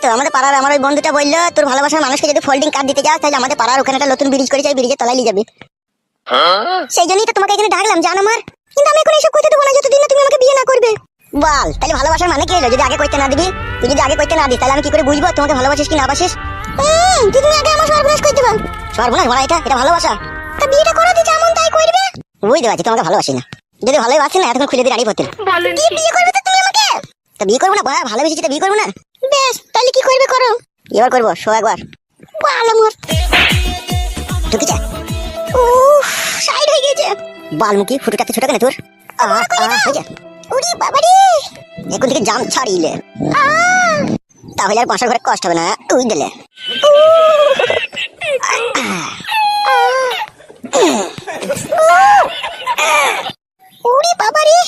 তো আমাদের পাড়ার আমার ওই বন্ধুটা বললো তোর ভালোবাসার মানুষকে যদি ফোল্ডিং কার্ড দিতে যাস তাহলে আমাদের পাড়ার ওখানে একটা নতুন ব্রিজ করেছে, ব্রিজের তলায় নিয়ে যাবে। সেই জন্যই তো তোমাকে এখানে ডাকলাম, জানো আমার। কিন্তু আমি এখন এসব করতে দেবো না যতদিন না তুমি আমাকে বিয়ে না করবে। বল তাহলে ভালোবাসার মানে কি হলো? যদি আগে করতে না দিবি, তুই যদি আগে করতে না দিস তাহলে আমি কি করে বুঝবো তোমাকে ভালোবাসিস কি না বাসিস? তুমি আগে আমার সর্বনাশ করে দেবা। সর্বনাশ মানে এটা ভালোবাসা? তা বিয়েটা করে দিচ্ছে এমন তাই করবে? বুঝতে পারছি তোমাকে ভালোবাসি না। যদি ভালোবাসি না এতক্ষণ খুলে দিয়ে দাঁড়িয়ে পড়তে। বিয়ে করবে তো তুমি আমাকে? তা বিয়ে করবো না, ভালোবেসেছি তা বিয়ে করবো না? বেশ তাহলে কি করবে করো। এবার করবো, শো একবার। ভালো মোর ঢুকেছে। সাইড হয়ে গেছে। বালমুখী ফুটোটাতে ছোট কেন তোর? ওরে বাবা রে, এখন থেকে জাম ছাড়িলে তাহলে আর বাসার ঘরে কষ্ট হবে না। তুই দিলে ওরে বাবা রে।